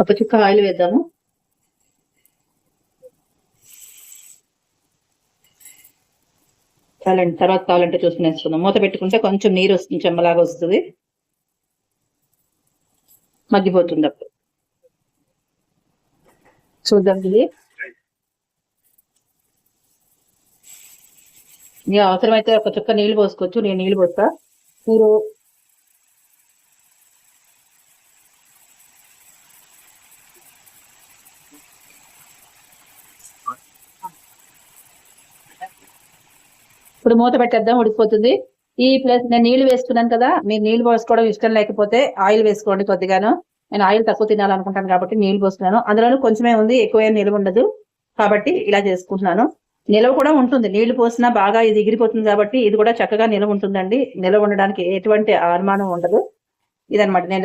ఒక చుక్క ఆయిల్ వేద్దాము. చాలండి, తర్వాత కావాలంటే చూసుకుని వేసుకుందాం. మూత పెట్టుకుంటే కొంచెం నీరు వస్తుంది, చెమ్మలాగా వస్తుంది, మగ్గిపోతుంది. అప్పుడు చూద్దాం. ఇది మీరు అవసరమైతే ఒక చుక్క నీళ్ళు పోసుకోవచ్చు. నేను నీళ్ళు పోస్తా. మీరు ఇప్పుడు మూత పెట్టేద్దాం, ఉడికిపోతుంది. ఈ ప్లేస్ నేను నీళ్లు వేసుకున్నాను కదా, మీరు నీళ్లు పోసుకోవడం ఇష్టం లేకపోతే ఆయిల్ వేసుకోండి కొద్దిగాను. నేను ఆయిల్ తక్కువ తినాలనుకుంటాను కాబట్టి నీళ్లు పోసుకున్నాను. అందులోనూ కొంచెమే ఉంది, ఎక్కువ నిలవ ఉండదు కాబట్టి ఇలా చేసుకుంటున్నాను. నిలవ కూడా ఉంటుంది, నీళ్లు పోసినా బాగా ఇది ఎగిరిపోతుంది కాబట్టి ఇది కూడా చక్కగా నిలవ ఉంటుందండి. నిలవ ఉండడానికి ఎటువంటి అనుమానం ఉండదు. ఇదనమాట నేను